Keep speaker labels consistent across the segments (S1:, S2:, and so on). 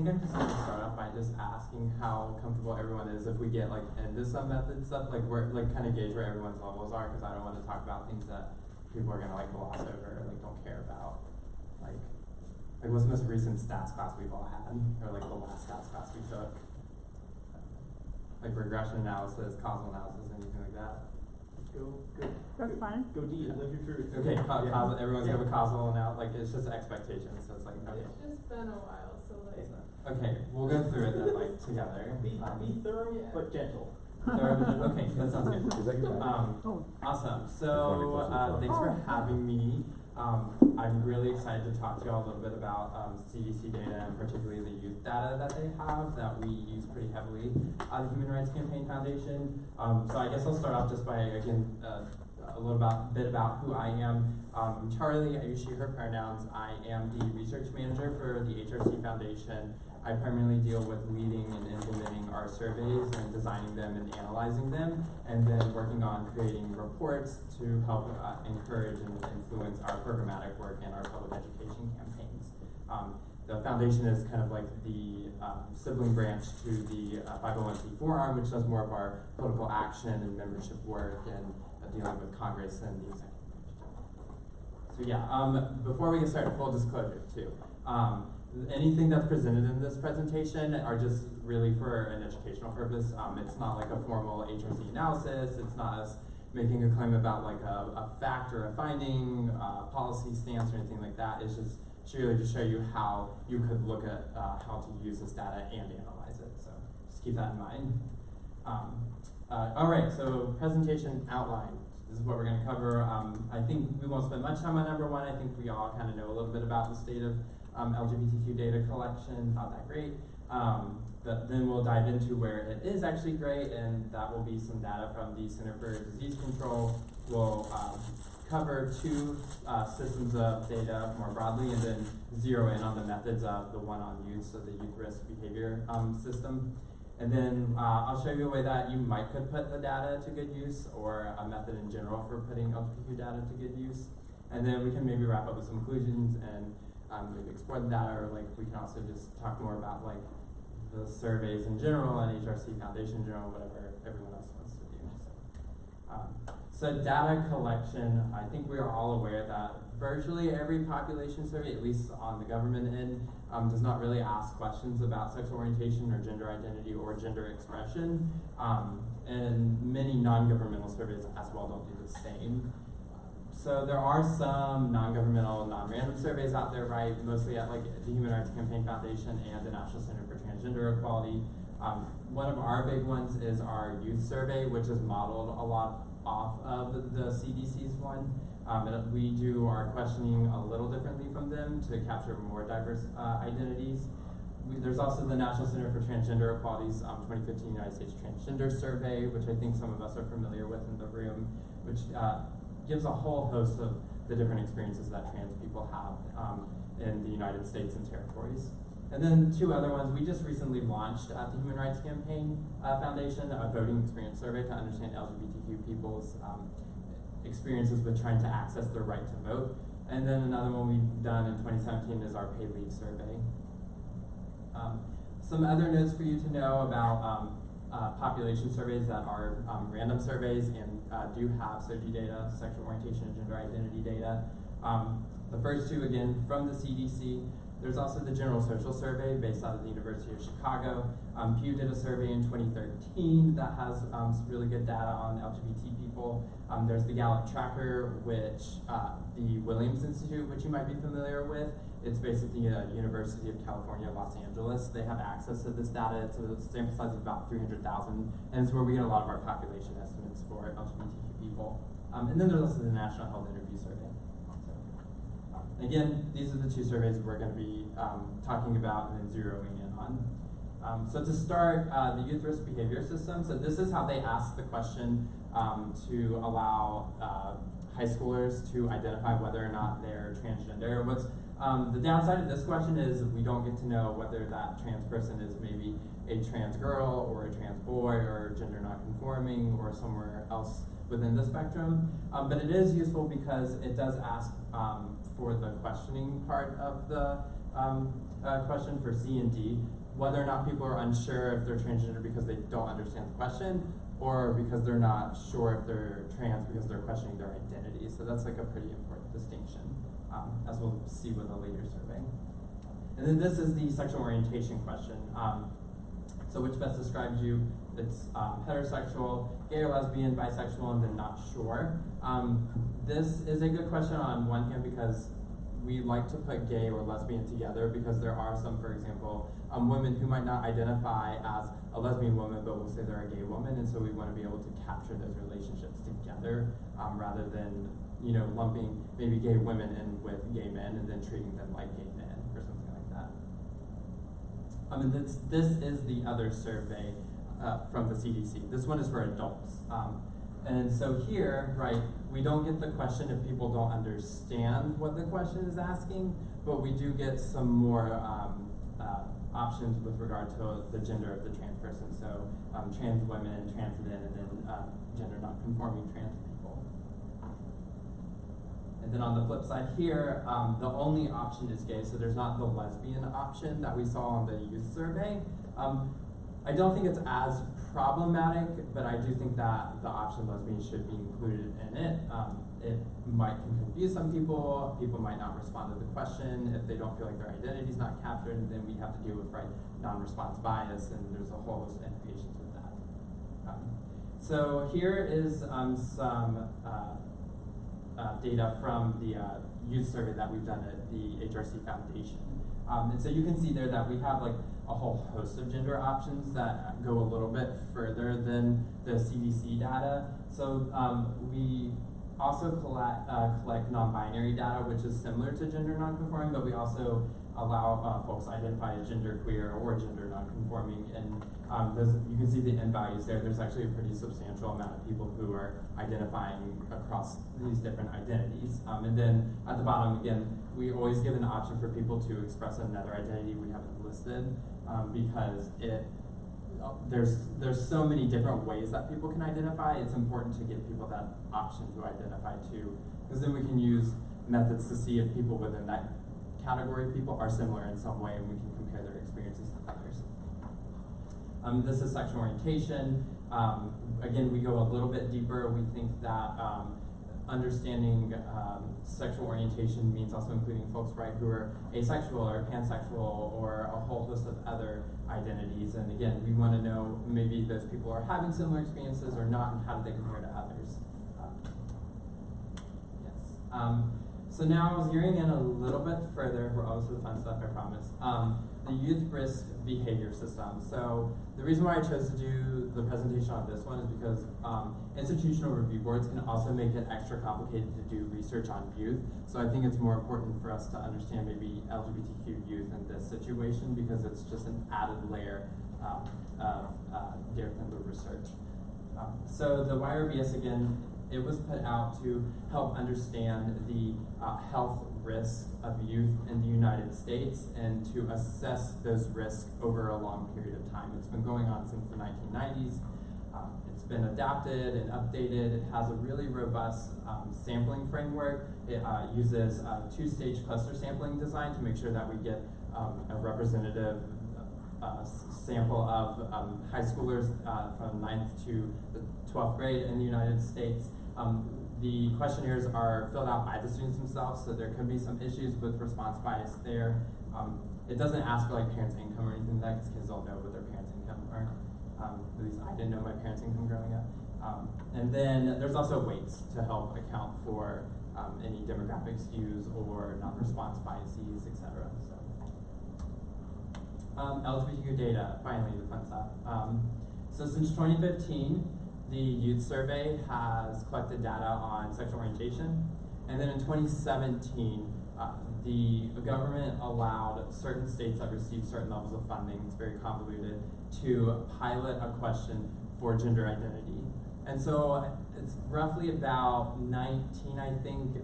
S1: think I'm just gonna start off by just asking how comfortable everyone is if we get like into some method stuff, like we're like kind of gauge where everyone's levels are, because I don't want to talk about things that people are gonna like gloss over or like don't care about. Like what's the most recent stats class we've all had, or like the last stats class we took? Like regression analysis, causal analysis, anything like that.
S2: That's fine.
S3: Go deep, live your truth.
S1: Okay, causal, everyone's gonna have a causal analysis, like it's just expectations, so it's like, okay.
S4: It's just been a while, so like.
S1: Okay, we'll go through it then, like together.
S3: Be thorough, but gentle.
S1: Okay, that sounds good.
S5: Is that your bag?
S1: Awesome. So thanks for having me. I'm really excited to talk to you all a little bit about CDC data, and particularly the youth data that they have that we use pretty heavily at the Human Rights Campaign Foundation. So I guess I'll start off just by, again, a little bit about who I am. I'm Charlie, I use she, her pronouns. I am the research manager for the HRC Foundation. I primarily deal with leading and implementing our surveys and designing them and analyzing them, and then working on creating reports to help encourage and influence our programmatic work and our public education campaigns. The foundation is kind of like the sibling branch to the 501c4 arm, which does more of our political action and membership work and dealing with Congress and the executive branch. So yeah, before we get started, full disclosure too. Anything that's presented in this presentation are just really for an educational purpose. It's not like a formal HRC analysis. It's not us making a claim about like a fact or a finding, policy stance or anything like that. It's just really to show you how you could look at how to use this data and analyze it. So just keep that in mind. All right, so presentation outline. This is what we're going to cover. I think we won't spend much time on number one. I think we all kind of know a little bit about the state of LGBTQ data collection, not that great. But then we'll dive into where it is actually great, and that will be some data from the Center for Disease Control. We'll cover two systems of data more broadly, and then zero in on the methods of the one on youth, so the youth risk behavior system. And then I'll show you a way that you could put the data to good use, or a method in general for putting LGBTQ data to good use. And then we can maybe wrap up with some conclusions and maybe explore the data, or like we can also just talk more about like the surveys in general and HRC Foundation in general, whatever everyone else wants to do. So data collection, I think we are all aware that virtually every population survey, at least on the government end, does not really ask questions about sexual orientation or gender identity or gender expression. And many non-governmental surveys as well don't do the same. So there are some non-governmental, non-random surveys out there, right? Mostly at like the Human Rights Campaign Foundation and the National Center for Transgender Equality. One of our big ones is our youth survey, which is modeled a lot off of the CDC's one. We do our questioning a little differently from them to capture more diverse identities. There's also the National Center for Transgender Equality's 2015 United States Transgender Survey, which I think some of us are familiar with in the room, which gives a whole host of the different experiences that trans people have in the United States and territories. And then two other ones, we just recently launched at the Human Rights Campaign Foundation, a voting experience survey to understand LGBTQ people's experiences with trying to access their right to vote. And then another one we've done in 2017 is our paid leave survey. Some other notes for you to know about population surveys that are random surveys and do have SOGI data, sexual orientation and gender identity data. The first two, again, from the CDC. There's also the General Social Survey based out of the University of Chicago. Pew did a survey in 2013 that has some really good data on LGBT people. There's the Gallup Tracker, which the Williams Institute, which you might be familiar with. It's based at the University of California, Los Angeles. They have access to this data. It's a sample size of about 300,000, and it's where we get a lot of our population estimates for LGBTQ people. And then there's also the National Health Interview Survey. Again, these are the two surveys we're going to be talking about and then zeroing in on. So to start, the youth risk behavior system. So this is how they ask the question to allow high schoolers to identify whether or not they're transgender. What's the downside of this question is we don't get to know whether that trans person is maybe a trans girl or a trans boy or gender non-conforming or somewhere else within the spectrum. But it is useful because it does ask for the questioning part of the A question for C and D, whether or not people are unsure if they're transgender because they don't understand the question, or because they're not sure if they're trans because they're questioning their identity. So that's like a pretty important distinction, as we'll see with a later survey. And then this is the sexual orientation question. So which best describes you? It's heterosexual, gay or lesbian, bisexual, and then not sure. This is a good question on one hand because we like to put gay or lesbian together because there are some, for example, women who might not identify as a lesbian woman but will say they're a gay woman, and so we want to be able to capture those relationships together rather than lumping maybe gay women in with gay men and then treating them like gay men or something like that. And this is the other survey from the CDC. This one is for adults. And so here, right, we don't get the question if people don't understand what the question is asking, but we do get some more options with regard to the gender of the trans person. So trans women, trans men, and then gender non-conforming trans people. And then on the flip side here, the only option is gay, so there's not the lesbian option that we saw on the youth survey. I don't think it's as problematic, but I do think that the option lesbian should be included in it. It might confuse some people. People might not respond to the question if they don't feel like their identity is not captured, and then we have to deal with non-response bias, and there's a whole host of implications with that. So here is some data from the youth survey that we've done at the HRC Foundation. And so you can see there that we have a whole host of gender options that go a little bit further than the CDC data. So we also collect non-binary data, which is similar to gender non-conforming, but we also allow folks to identify as genderqueer or gender non-conforming. And you can see the N values there. There's actually a pretty substantial amount of people who are identifying across these different identities. And then at the bottom, again, we always give an option for people to express another identity we haven't listed because there's so many different ways that people can identify. It's important to give people that option to identify too, because then we can use methods to see if people within that category of people are similar in some way, and we can compare their experiences to others. This is sexual orientation. Again, we go a little bit deeper. We think that understanding sexual orientation means also including folks, right, who are asexual or pansexual or a whole host of other identities. And again, we want to know maybe those people are having similar experiences or not, and how do they compare to others. Yes. So now zeroing in a little bit further, we're almost to the fun stuff, I promise. The youth risk behavior system. So the reason why I chose to do the presentation on this one is because institutional review boards can also make it extra complicated to do research on youth. So I think it's more important for us to understand maybe LGBTQ youth in this situation because it's just an added layer of different research. So the YRBS, again, it was put out to help understand the health risk of youth in the United States and to assess those risks over a long period of time. It's been going on since the 1990s. It's been adapted and updated. It has a really robust sampling framework. It uses a two-stage cluster sampling design to make sure that we get a representative sample of high schoolers from 9th to the 12th grade in the United States. The questionnaires are filled out by the students themselves, so there could be some issues with response bias there. It doesn't ask for parents' income or anything like that, because kids don't know what their parents' income are. At least I didn't know my parents' income growing up. And then there's also weights to help account for any demographic skews or non-response biases, etc. LGBTQ data, finally the fun stuff. So since 2015, the youth survey has collected data on sexual orientation. And then in 2017, the government allowed certain states that received certain levels of funding, it's very convoluted, to pilot a question for gender identity. And so it's roughly about 19, I think,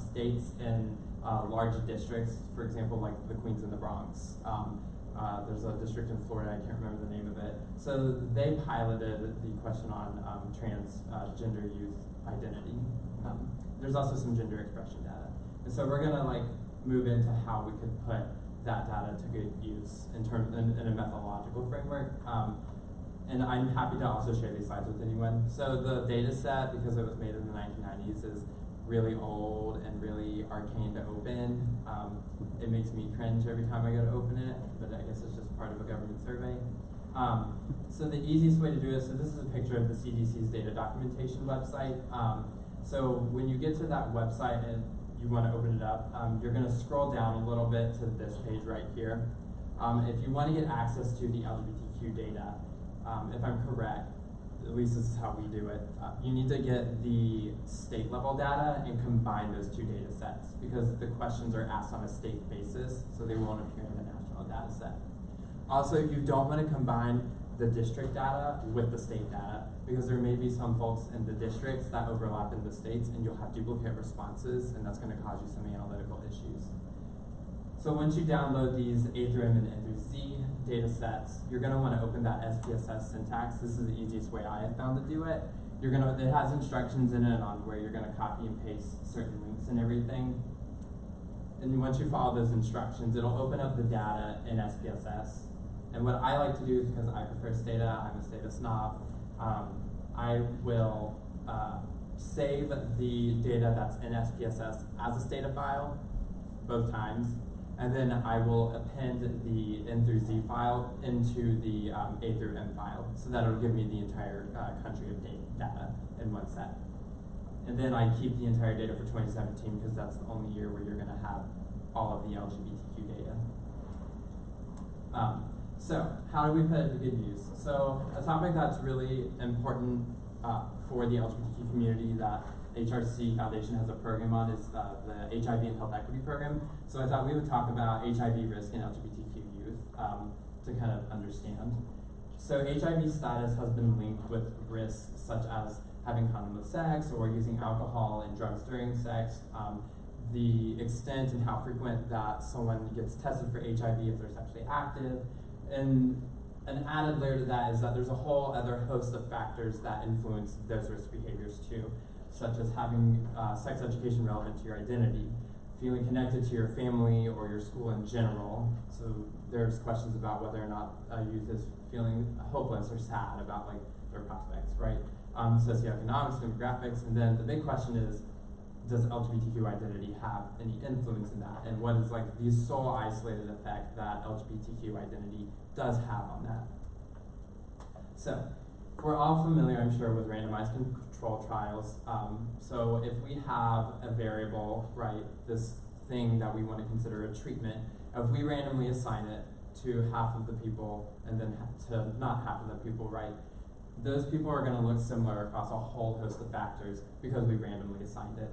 S1: states in large districts, for example, like the Queens and the Bronx. There's a district in Florida, I can't remember the name of it. So they piloted the question on transgender youth identity. There's also some gender expression data. And so we're gonna move into how we could put that data to good use in a methodological framework. And I'm happy to also share these slides with anyone. So the data set, because it was made in the 1990s, is really old and really arcane to open. It makes me cringe every time I go to open it, but I guess it's just part of a government survey. So the easiest way to do this, so this is a picture of the CDC's data documentation website. So when you get to that website and you want to open it up, you're going to scroll down a little bit to this page right here. If you want to get access to the LGBTQ data, if I'm correct, at least this is how we do it, you need to get the state level data and combine those two data sets, because the questions are asked on a state basis, so they won't appear in the national data set. Also, you don't want to combine the district data with the state data, because there may be some folks in the districts that overlap in the states, and you'll have duplicate responses, and that's going to cause you some analytical issues. So once you download these A through M and N through Z data sets, you're going to want to open that SPSS syntax. This is the easiest way I have found to do it. It has instructions in it on where you're going to copy and paste certain links and everything. And once you follow those instructions, it'll open up the data in SPSS. And what I like to do is, because I prefer Stata, I'm a Stata snob, I will save the data that's in SPSS as a Stata file both times, and then I will append the N through Z file into the A through M file, so that it'll give me the entire country of data in one set. And then I keep the entire data for 2017, because that's the only year where you're going to have all of the LGBTQ data. So how do we put it to good use? So a topic that's really important for the LGBT community that HRC Foundation has a program on is the HIV and Health Equity Program. So I thought we would talk about HIV risk in LGBTQ youth to kind of understand. So HIV status has been linked with risks such as having condomless sex or using alcohol and drugs during sex. The extent and how frequent that someone gets tested for HIV if they're sexually active. And an added layer to that is that there's a whole other host of factors that influence those risk behaviors too, such as having sex education relevant to your identity, feeling connected to your family or your school in general. So there's questions about whether or not a youth is feeling hopeless or sad about like their prospects, right? Socioeconomics, demographics, and then the big question is, does LGBTQ identity have any influence in that? And what is like the sole isolated effect that LGBTQ identity does have on that? So, we're all familiar, I'm sure, with randomized control trials. So if we have a variable, right, this thing that we want to consider a treatment, if we randomly assign it to half of the people and then to not half of the people, right, those people are going to look similar across a whole host of factors because we randomly assigned it.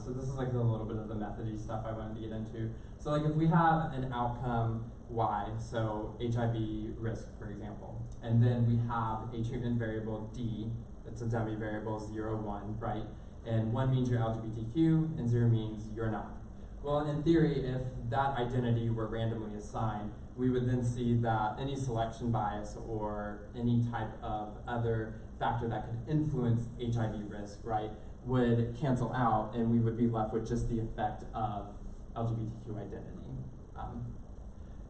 S1: So this is like a little bit of the method-y stuff I wanted to get into. So like if we have an outcome Y, so HIV risk, for example, and then we have a treatment variable D, it's a dummy variable, 0, 1, right? And 1 means you're LGBTQ, and 0 means you're not. Well, in theory, if that identity were randomly assigned, we would then see that any selection bias or any type of other factor that could influence HIV risk, right, would cancel out, and we would be left with just the effect of LGBTQ identity.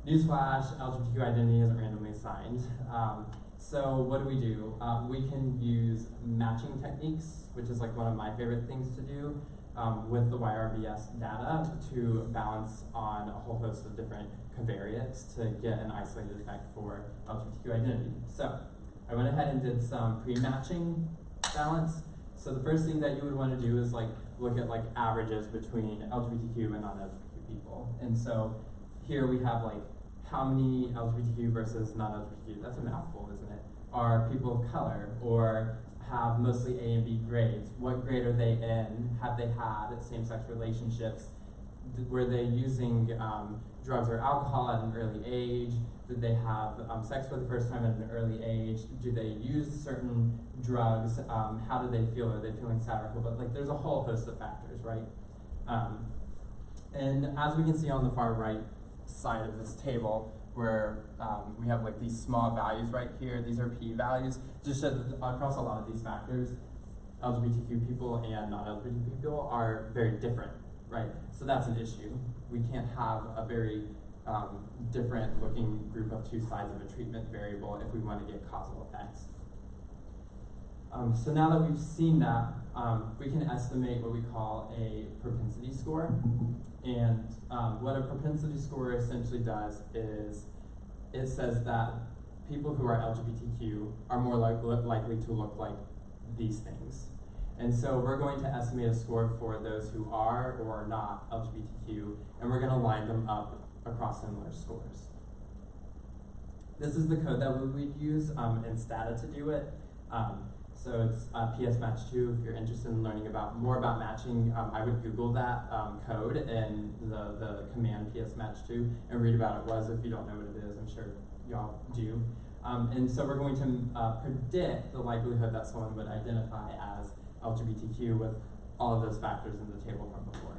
S1: Newsflash, LGBTQ identity isn't randomly assigned. So what do? We can use matching techniques, which is like one of my favorite things to do with the YRBS data to balance on a whole host of different covariates to get an isolated effect for LGBTQ identity. So I went ahead and did some pre-matching balance. So the first thing that you would want to do is like look at like averages between LGBTQ and non-LGBTQ people. And so here we have like how many LGBTQ versus non-LGBTQ, that's a mouthful, isn't it, are people of color or have mostly A and B grades. What grade are they in? Have they had same-sex relationships? Were they using drugs or alcohol at an early age? Did they have sex for the first time at an early age? Do they use certain drugs? How do they feel? Are they feeling sad or hopeless? Like there's a whole host of factors, right? And as we can see on the far right side of this table, where we have like these small values right here, these are p-values, just show that across a lot of these factors, LGBTQ people and non-LGBTQ people are very different, right? So that's an issue. We can't have a very different looking group of two sides of a treatment variable if we want to get causal effects. So now that we've seen that, we can estimate what we call a propensity score. And what a propensity score essentially does is it says that people who are LGBTQ are more likely to look like these things. And so we're going to estimate a score for those who are or are not LGBTQ, and we're going to line them up across similar scores. This is the code that we would use in Stata to do it. So it's PS Match 2. If you're interested in learning more about matching, I would Google that code and the command PS Match 2 and read about it. If you don't know what it is, I'm sure y'all do. And so we're going to predict the likelihood that someone would identify as LGBTQ with all of those factors in the table from before.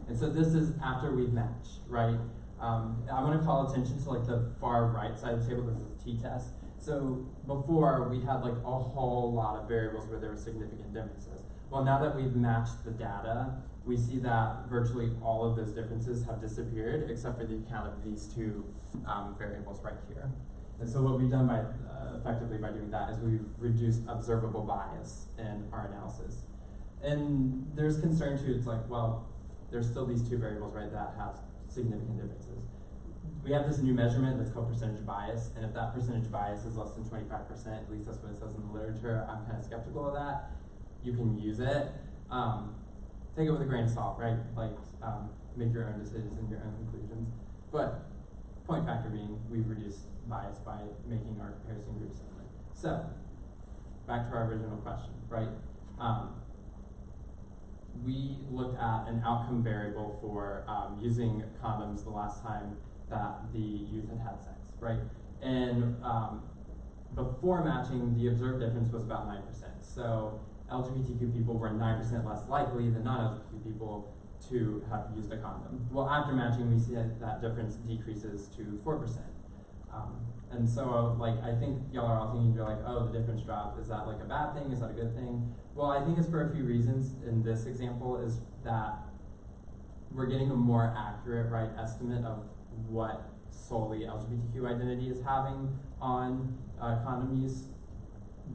S1: And so this is after we've matched, right? I want to call attention to like the far right side of the table. This is a t-test. So before we had like a whole lot of variables where there were significant differences. Well, now that we've matched the data, we see that virtually all of those differences have disappeared except for the account of these two variables right here. And so what we've done by effectively by doing that is we've reduced observable bias in our analysis. And there's concern too, it's like, well, there's still these two variables, right, that have significant differences. We have this new measurement that's called percentage bias, and if that percentage bias is less than 25%, at least that's what it says in the literature, I'm kind of skeptical of that. You can use it. Take it with a grain of salt, right? Like, make your own decisions and your own conclusions. But point factor being, we've reduced bias by making our comparison groups similar. So, back to our original question, right? We looked at an outcome variable for using condoms the last time that the youth had sex, right? And before matching, the observed difference was about 9%. So LGBTQ people were 9% less likely than non-LGBTQ people to have used a condom. Well, after matching, we see that difference decreases to 4%. And so, like, I think y'all are all thinking, you're like, oh, the difference dropped. Is that like a bad thing? Is that a good thing? Well, I think it's for a few reasons. In this example, is that we're getting a more accurate, right, estimate of what solely LGBTQ identity is having on condom use,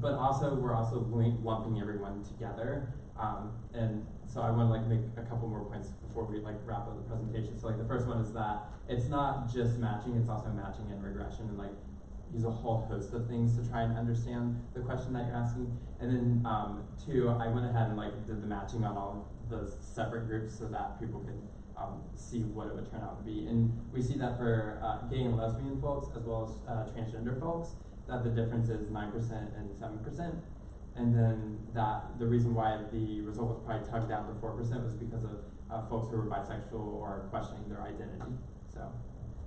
S1: but also we're also lumping everyone together. And so I want to like make a couple more points before we like wrap up the presentation. So like the first one is that it's not just matching, it's also matching and regression, and like use a whole host of things to try and understand the question that you're asking. And then two, I went ahead and like did the matching on all of those separate groups so that people could see what it would turn out to be. And we see that for gay and lesbian folks as well as transgender folks, that the difference is 9% and 7%. And then that the reason why the result was probably tugged down to 4% was because of folks who were bisexual or questioning their identity. So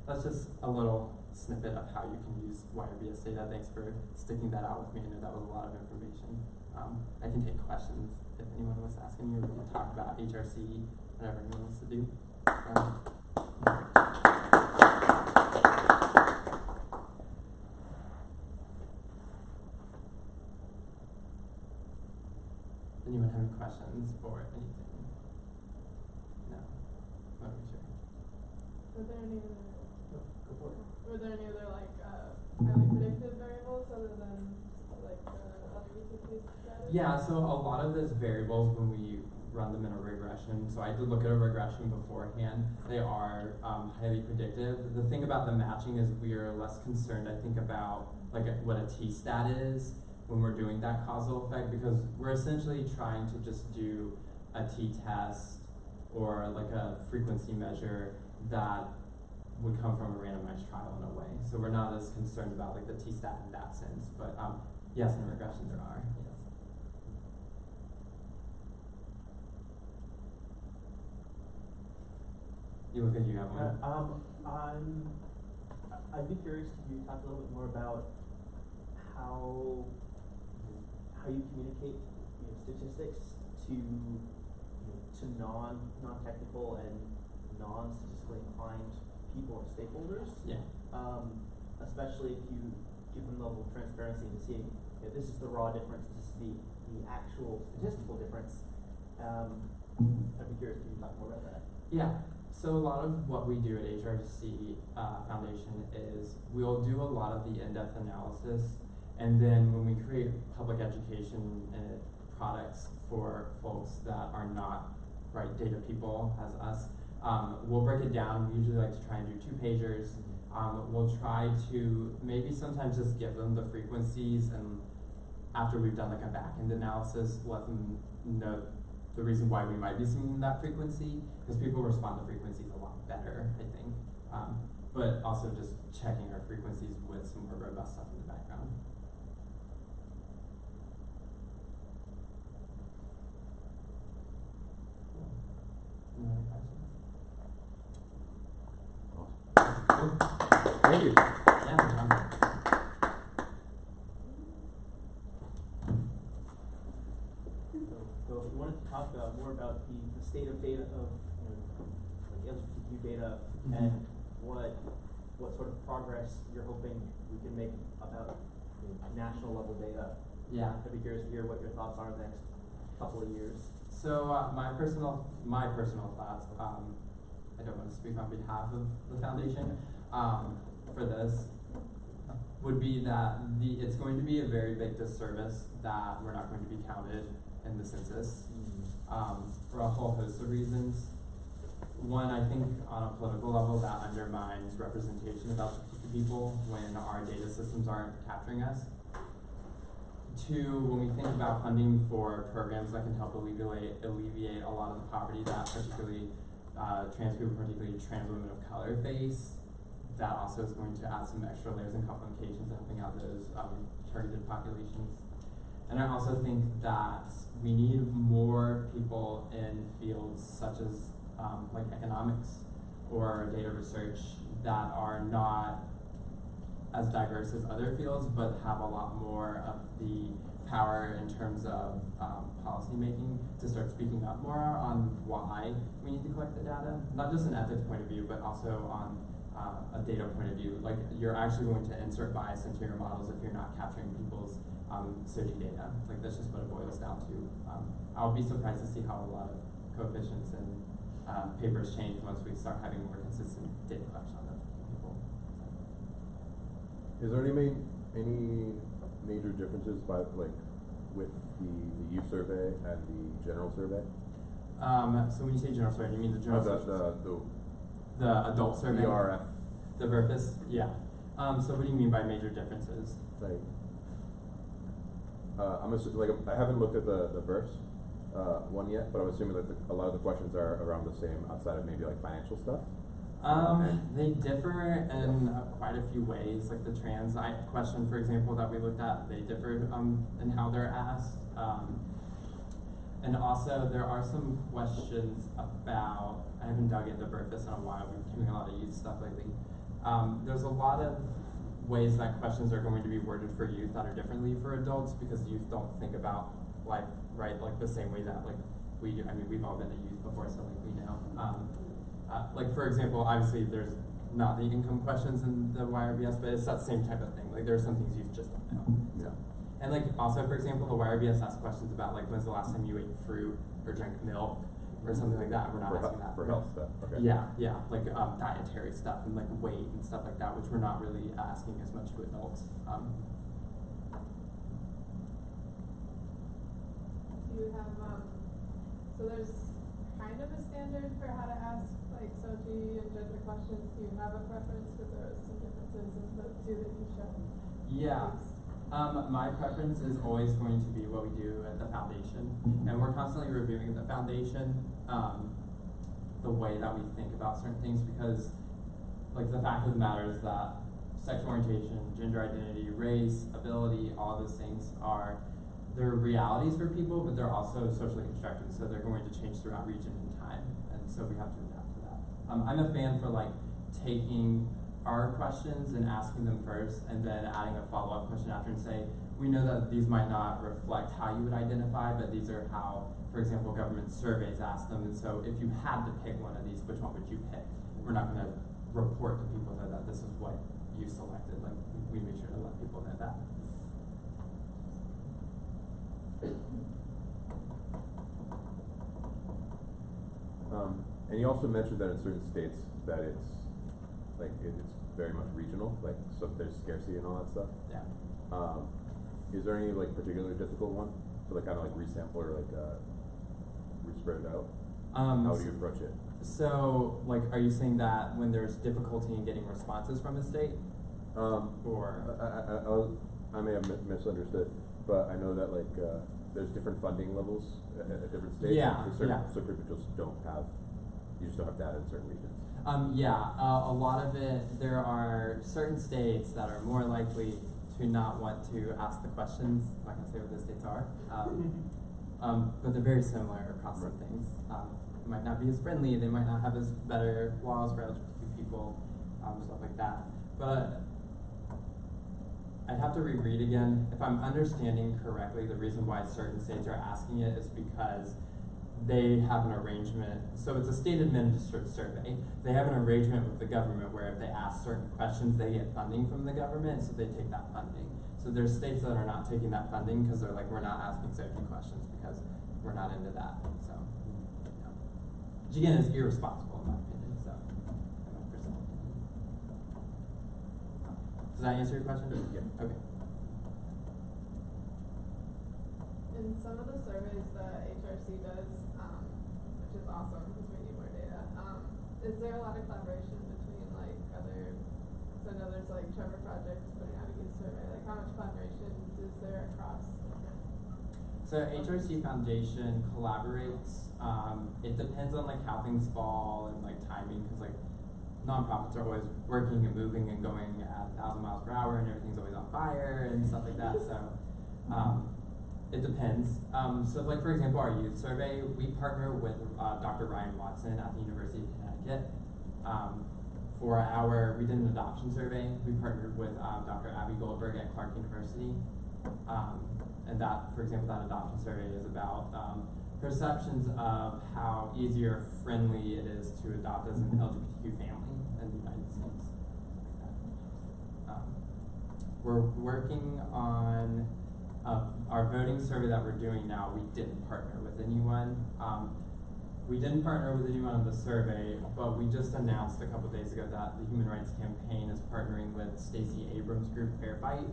S1: that's just a little snippet of how you can use YRBS data. Thanks for sticking that out with me. I know that was a lot of information. I can take questions if anyone wants to ask any, or we can talk about HRC, whatever anyone wants to do. Anyone have any questions or anything? No. Let me sure.
S4: Were there any other,
S3: Go for it.
S4: were there any other like highly predictive variables other than like the LBGTQ data?
S1: Yeah, so a lot of those variables when we run them in a regression, so I did look at a regression beforehand, they are highly predictive. The thing about the matching is we are less concerned, I think, about like what a t-stat is when we're doing that causal effect, because we're essentially trying to just do a t-test or like a frequency measure that would come from a randomized trial in a way. So we're not as concerned about like the t-stat in that sense, but yes, in regression there are, yes. You look like you have one.
S3: I'd be curious if you talk a little bit more about how you communicate statistics to to non-technical and non-statistically inclined people or stakeholders.
S1: Yeah.
S3: Especially if you give them the level of transparency to see, this is the raw difference, this is the actual statistical difference. I'd be curious if you talk more about that.
S1: Yeah. So a lot of what we do at HRC Foundation is we'll do a lot of the in-depth analysis, and then when we create public education products for folks that are not data people as us, we'll break it down. We usually like to try and do 2-pagers. We'll try to maybe sometimes just give them the frequencies, and after we've done like a back-end analysis, let them know the reason why we might be seeing that frequency, because people respond to frequencies a lot better, I think. But also just checking our frequencies with some more robust stuff in the background. Any other questions?
S5: Thank you.
S1: Yeah, no problem.
S3: So we wanted to talk more about the state of data of like LGBTQ data and what sort of progress you're hoping we can make about national level data.
S1: Yeah.
S3: I'd be curious to hear what your thoughts are the next couple of years.
S1: So my personal thoughts, I don't want to speak on behalf of the foundation for this, would be that it's going to be a very big disservice that we're not going to be counted in the census for a whole host of reasons. One, I think on a political level that undermines representation of LGBTQ people when our data systems aren't capturing us. Two, when we think about funding for programs that can help alleviate a lot of the poverty that particularly trans people, particularly trans women of color face, that also is going to add some extra layers and complications in helping out those targeted populations. And I also think that we need more people in fields such as like economics or data research that are not as diverse as other fields, but have a lot more of the power in terms of policy making to start speaking up more on why we need to collect the data, not just an ethics point of view, but also on a data point of view. Like, you're actually going to insert bias into your models if you're not capturing people's SOGI data. Like, that's just what it boils down to. I'll be surprised to see how a lot of coefficients and papers change once we start having more consistent data collection on them people.
S5: Is there any major differences by with the youth survey and the general survey?
S1: So when you say general survey, you mean the general survey? The adult survey?
S5: ERF.
S1: The VRFS? Yeah. So what do you mean by major differences?
S5: Like, I haven't looked at the verse one yet, but I'm assuming that a lot of the questions are around the same outside of maybe like financial stuff.
S1: They differ in quite a few ways. Like the trans question, for example, that we looked at, they differ in how they're asked. And also there are some questions about, I haven't dug into VRFS in a while, we've been doing a lot of youth stuff lately. There's a lot of ways that questions are going to be worded for youth that are differently for adults, because youth don't think about life, right, like the same way that like we do. I mean, we've all been a youth before, so like we know. Like for example, obviously there's not the income questions in the YRBS, but it's that same type of thing. Like there are some things youth just don't know. So. And like also, for example, the YRBS asks questions about like when's the last time you ate fruit or drank milk or something like that. We're not asking that.
S5: For health stuff, okay.
S1: Yeah, like dietary stuff and like weight and stuff like that, which we're not really asking as much to adults.
S4: Do you have, so there's kind of a standard for how to ask like SOGI and gender questions. Do you have a preference? Because there are some differences in the two that you showed.
S1: Yeah. My preference is always going to be what we do at the foundation, and we're constantly reviewing at the foundation the way that we think about certain things, because like the fact of the matter is that sexual orientation, gender identity, race, ability, all those things they're realities for people, but they're also socially constructed, so they're going to change throughout region and time, and so we have to adapt to that. I'm a fan for like taking our questions and asking them first, and then adding a follow-up question after and say, we know that these might not reflect how you would identify, but these are how, for example, government surveys ask them, and so if you had to pick one of these, which one would you pick? We're not going to report to people that this is what you selected. Like, we make sure to let people know that.
S5: And you also mentioned that in certain states that it's like it's very much regional, like so there's scarcity and all that stuff.
S1: Yeah.
S5: Is there any like particularly difficult one to like kind of like resample or like re-spread it out? How do you approach it?
S1: So, like, are you saying that when there's difficulty in getting responses from the state? Or
S5: I may have misunderstood, but I know that like there's different funding levels at different states.
S1: Yeah,
S5: For certain,
S1: yeah.
S5: certain people just don't have. You just don't have data in certain regions.
S1: A lot of it, there are certain states that are more likely to not want to ask the questions. I'm not going to say what the states are. But they're very similar across some things. They might not be as friendly, they might not have as better laws for LGBTQ people, stuff like that. But I'd have to reread again. If I'm understanding correctly, the reason why certain states are asking it is because they have an arrangement. So it's a state administered survey. They have an arrangement with the government where if they ask certain questions, they get funding from the government, so they take that funding. So there's states that are not taking that funding because they're like, we're not asking certain questions because we're not into that. So, yeah. Which again is irresponsible in my opinion. So, in my personal opinion. Does that answer your question?
S5: Yeah.
S1: Okay.
S4: In some of the surveys that HRC does, which is awesome because we need more data, is there a lot of collaboration between like other, so I know there's like Trevor Projects putting out a youth survey, like how much collaboration is there across?
S1: So HRC Foundation collaborates. It depends on like how things fall and like timing, because like nonprofits are always working and moving and going at 1,000 miles per hour, and everything's always on fire and stuff like that. So it depends. So like for example, our youth survey, we partner with Dr. Ryan Watson at the University of Connecticut. We did an adoption survey. We partnered with Dr. Abby Goldberg at Clark University. And that, for example, that adoption survey is about perceptions of how easy or friendly it is to adopt as an LGBTQ family in the United States. We're working on our voting survey that we're doing now. We didn't partner with anyone. We didn't partner with anyone on the survey, but we just announced a couple days ago that the Human Rights Campaign is partnering with Stacey Abrams' group Fair Fight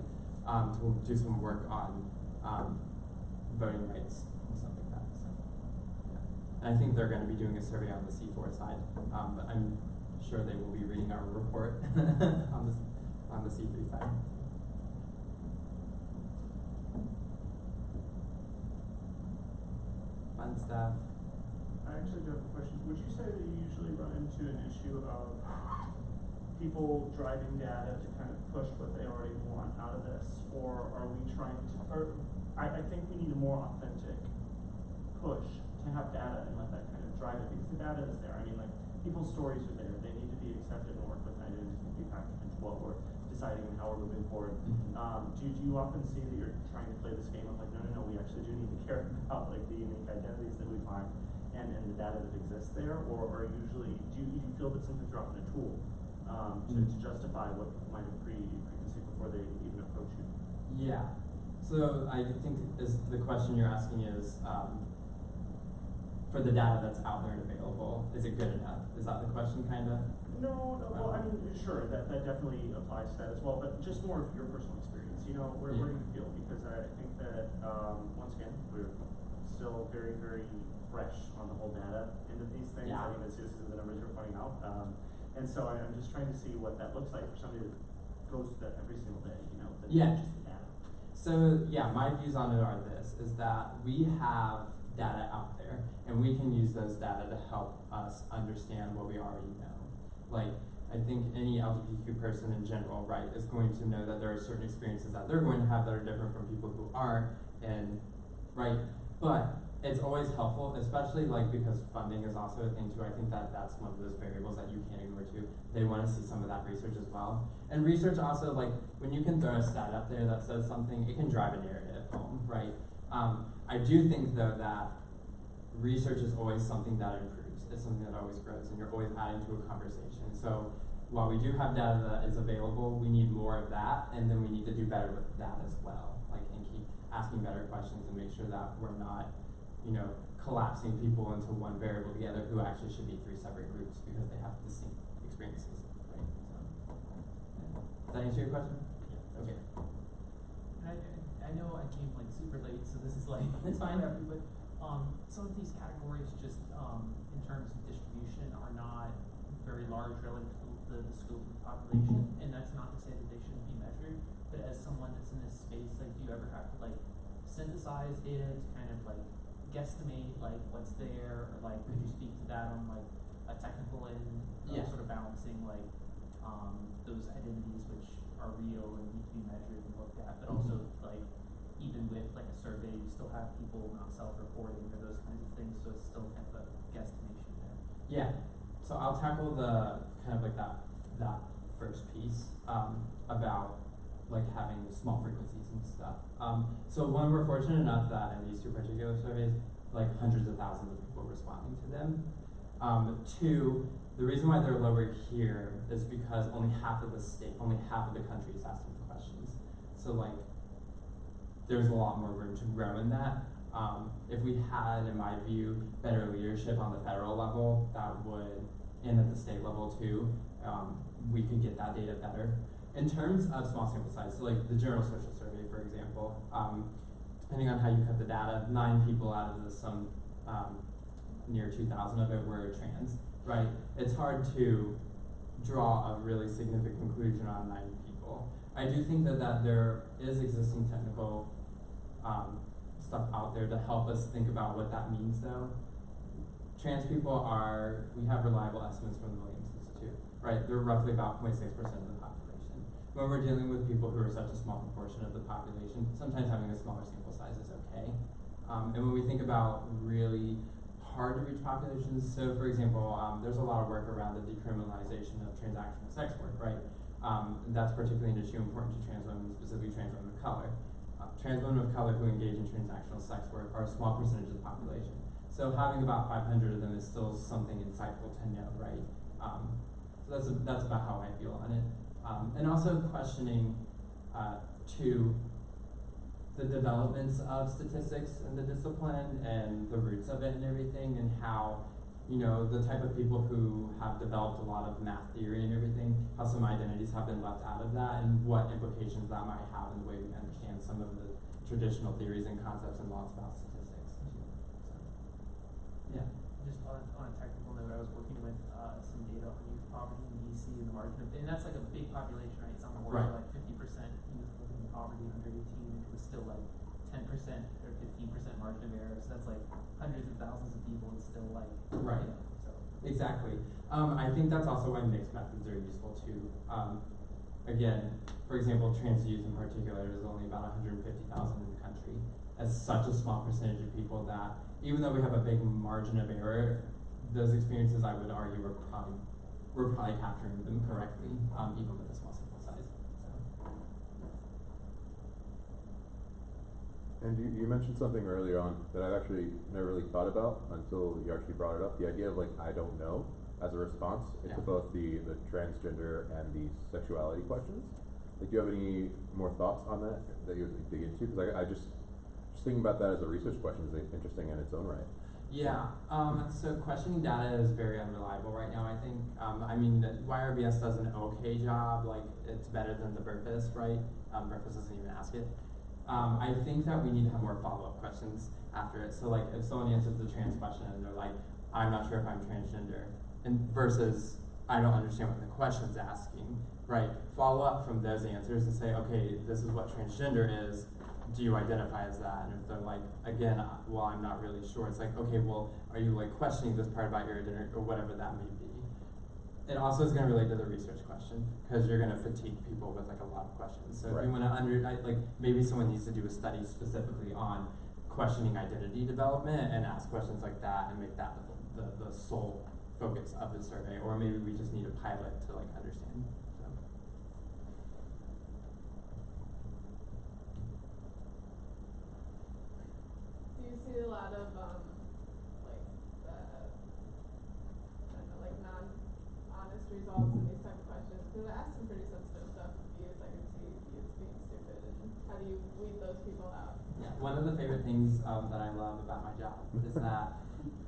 S1: to do some work on voting rights and stuff like that. So, yeah. And I think they're going to be doing a survey on the C4 side, but I'm sure they will be reading our report on the C3 side. Fun stuff.
S2: I actually do have a question. Would you say that you usually run into an issue of people driving data to kind of push what they already want out of this, or are we trying to, or I think we need a more authentic push to have data and let that kind of drive it, because the data is there. I mean, like, people's stories are there. They need to be accepted and work with, and it needs to be packaged into what we're deciding and how we're moving forward. Do you often see that you're trying to play this game of like, no, we actually do need to care about like the unique identities that we find and the data that exists there, or usually do you feel that sometimes you're often a tool to justify what might have preconceived before they even approach you?
S1: Yeah. So I think the question you're asking is, for the data that's out there and available, is it good enough? Is that the question, kind of?
S2: No, well, I mean, sure, that definitely applies to that as well, but just more of your personal experience, you know, where do you feel? Because I think that, once again, we're still very, very fresh on the whole data end of these things.
S1: Yeah.
S2: I mean, this is the numbers you're pointing out. And so I'm just trying to see what that looks like for somebody that goes through that every single day, you know, that's
S1: Yeah.
S2: just the data.
S1: So yeah, my views on it are this, is that we have data out there and we can use those data to help us understand what we already know. Like, I think any LGBTQ person in general, right, is going to know that there are certain experiences that they're going to have that are different from people who aren't, and right, but it's always helpful, especially like because funding is also a thing too. I think that that's one of those variables that you can't ignore too. They want to see some of that research as well. And research also, like, when you can throw a stat up there that says something, it can drive a narrative home, right? I do think though that research is always something that improves. It's something that always grows, and you're always adding to a conversation. So while we do have data that is available, we need more of that, and then we need to do better with that as well. Like, and keep asking better questions and make sure that we're not, you know, collapsing people into one variable together who actually should be three separate groups because they have distinct experiences, right? So, yeah. Does that answer your question?
S6: Yeah.
S1: Okay.
S6: And I know I came like super late, so this is like
S1: It's fine.
S6: but some of these categories just in terms of distribution are not very large relative to the scope of the population, and that's not to say that they shouldn't be measured, but as someone that's in this space, like, do you ever have to like synthesize data to kind of like guesstimate like what's there, or like could you speak to that on like a technical end,
S1: Yeah.
S6: sort of balancing like those identities which are real and need to be measured and looked at, but also like even with like a survey, you still have people not self-reporting or those kinds of things, so it's still kind of a guesstimation there.
S1: Yeah. So I'll tackle the kind of like that first piece about like having small frequencies and stuff. So one, we're fortunate enough that in these two particular surveys, like hundreds of thousands of people responding to them. Two, the reason why they're lower here is because only half of the country is asking questions. So like, there's a lot more room to grow in that. If we had, in my view, better leadership on the federal level, that would, and at the state level too, we could get that data better. In terms of small sample size, so like the General Social Survey, for example, depending on how you cut the data, 9 people out of the near 2,000 of it were trans, right? It's hard to draw a really significant conclusion on 9 people. I do think that there is existing technical stuff out there to help us think about what that means though. Trans people we have reliable estimates from the Williams Institute, right? They're roughly about 0.6% of the population. When we're dealing with people who are such a small proportion of the population, sometimes having a smaller sample size is okay. And when we think about really hard to reach populations, so for example, there's a lot of work around the decriminalization of transactional sex work, right? That's particularly an issue important to trans women, specifically trans women of color. Trans women of color who engage in transactional sex work are a small percentage of the population. So having about 500 of them is still something insightful to know, right? So that's about how I feel on it. And also questioning to the developments of statistics in the discipline and the roots of it and everything, and how, you know, the type of people who have developed a lot of math theory and everything, how some identities have been left out of that, and what implications that might have in the way we understand some of the traditional theories and concepts and laws about statistics. So, yeah.
S6: Just on a technical note, I was working with some data on youth poverty in DC and the margin of, and that's like a big population, right? Some of the world
S1: Right.
S6: like 50% youth living in poverty under 18, and it was still like 10% or 15% margin of error, so that's like hundreds of thousands of people and still like,
S1: Right.
S6: You know, so.
S1: Exactly. I think that's also why mixed methods are useful too. Again, for example, trans youth in particular is only about 150,000 in the country. That's such a small percentage of people that, even though we have a big margin of error, those experiences, I would argue, we're probably capturing them correctly, even with a small sample size. So.
S5: And you mentioned something earlier on that I've actually never really thought about until you actually brought it up. The idea of like, I don't know, as a response to both the transgender and the sexuality questions. Like, do you have any more thoughts on that you would dig into? Because I just thinking about that as a research question is interesting in its own right.
S1: Yeah, so questioning data is very unreliable right now, I think. I mean, the YRBS does an okay job, like, it's better than the BRFIS, right? BRFIS doesn't even ask it. I think that we need to have more follow-up questions after it. So, like, if someone answers the trans question and they're like, I'm not sure if I'm transgender, and versus, I don't understand what the question's asking, right? Follow up from those answers and say, okay, this is what transgender is. Do you identify as that? And if they're like, again, well, I'm not really sure, it's like, okay, well, are you like questioning this part about your identity or whatever that may be? It also is going to relate to the research question, because you're going to fatigue people with like a lot of questions. So
S5: right.
S1: If you want to like maybe someone needs to do a study specifically on questioning identity development and ask questions like that and make that the sole focus of the survey, or maybe we just need a pilot to like understand. So.
S4: Do you see a lot of like non-honest results in these type of questions? Because I asked some pretty sensitive stuff of views. I could see views being stupid, and how do you weed those people out?
S1: Yeah, one of the favorite things that I love about my job is that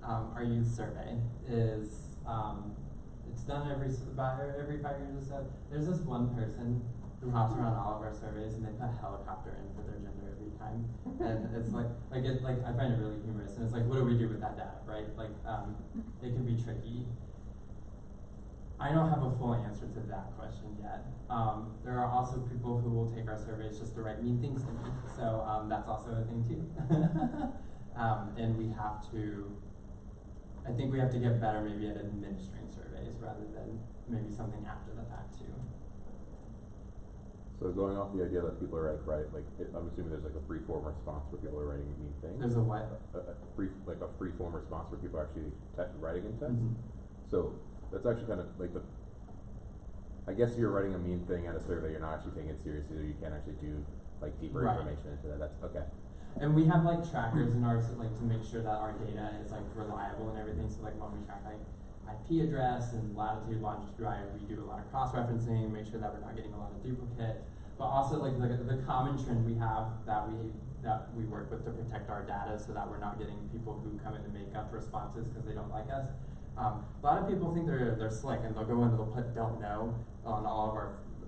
S1: our youth survey is it's done about every 5 years or so. There's this one person who hops around all of our surveys and they put helicopter in for their gender every time, and it's like I find it really humorous, and it's like, what do we do with that data, right? Like it can be tricky. I don't have a full answer to that question yet. There are also people who will take our surveys just to write mean things to me, so that's also a thing too. And we have to, I think we have to get better maybe at administering surveys rather than maybe something after the fact too.
S5: So going off the idea that people are I'm assuming there's like a free form response where people are writing mean things.
S1: There's a what?
S5: A free form response where people are actually writing in text.
S1: Mm-hmm.
S5: So that's actually kind of like I guess you're writing a mean thing at a survey, you're not actually taking it seriously, so you can't actually do like deeper
S1: Right.
S5: information into that. That's okay.
S1: And we have like trackers in ours like to make sure that our data is like reliable and everything. So like when we track like IP address and latitude, longitude, we do a lot of cross-referencing, make sure that we're not getting a lot of duplicate. But also like the common trend we have that we work with to protect our data so that we're not getting people who come in and make up responses because they don't like us. A lot of people think they're slick and they'll go in and they'll put don't know on all of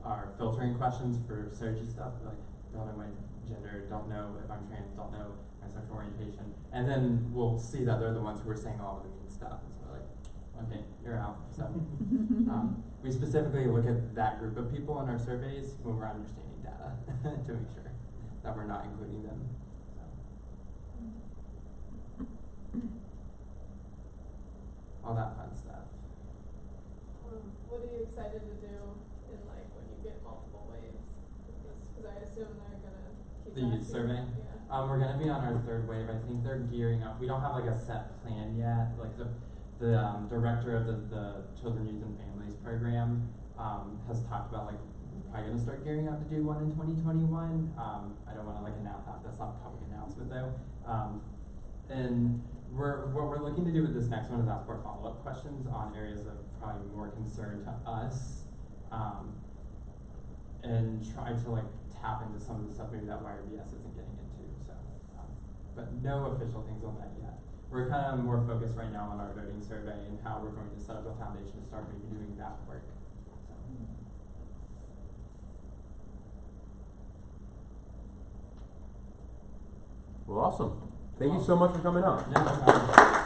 S1: our filtering questions for searchy stuff, like don't know my gender, don't know if I'm trans, don't know my sexual orientation. And then we'll see that they're the ones who are saying all of the mean stuff. And so we're like, okay, you're out. So we specifically look at that group of people in our surveys when we're understanding data to make sure that we're not including them. All that fun stuff.
S4: What are you excited to do in like when you get multiple waves with this? Because I assume they're gonna keep
S1: The youth
S4: asking.
S1: survey?
S4: Yeah.
S1: We're gonna be on our third wave. I think they're gearing up. We don't have like a set plan yet. Like the director of the Children, Youth and Families program has talked about like we're probably gonna start gearing up to do one in 2021. I don't want to like announce that. That's not a public announcement though. And what we're looking to do with this next one is ask more follow-up questions on areas of probably more concern to us, and try to like tap into some of the stuff maybe that YRBS isn't getting into. So, but no official things on that yet. We're kind of more focused right now on our voting survey and how we're going to set up a foundation to start maybe doing that work. So.
S5: Well, awesome. Thank you so much for coming out.
S1: Yeah, no problem.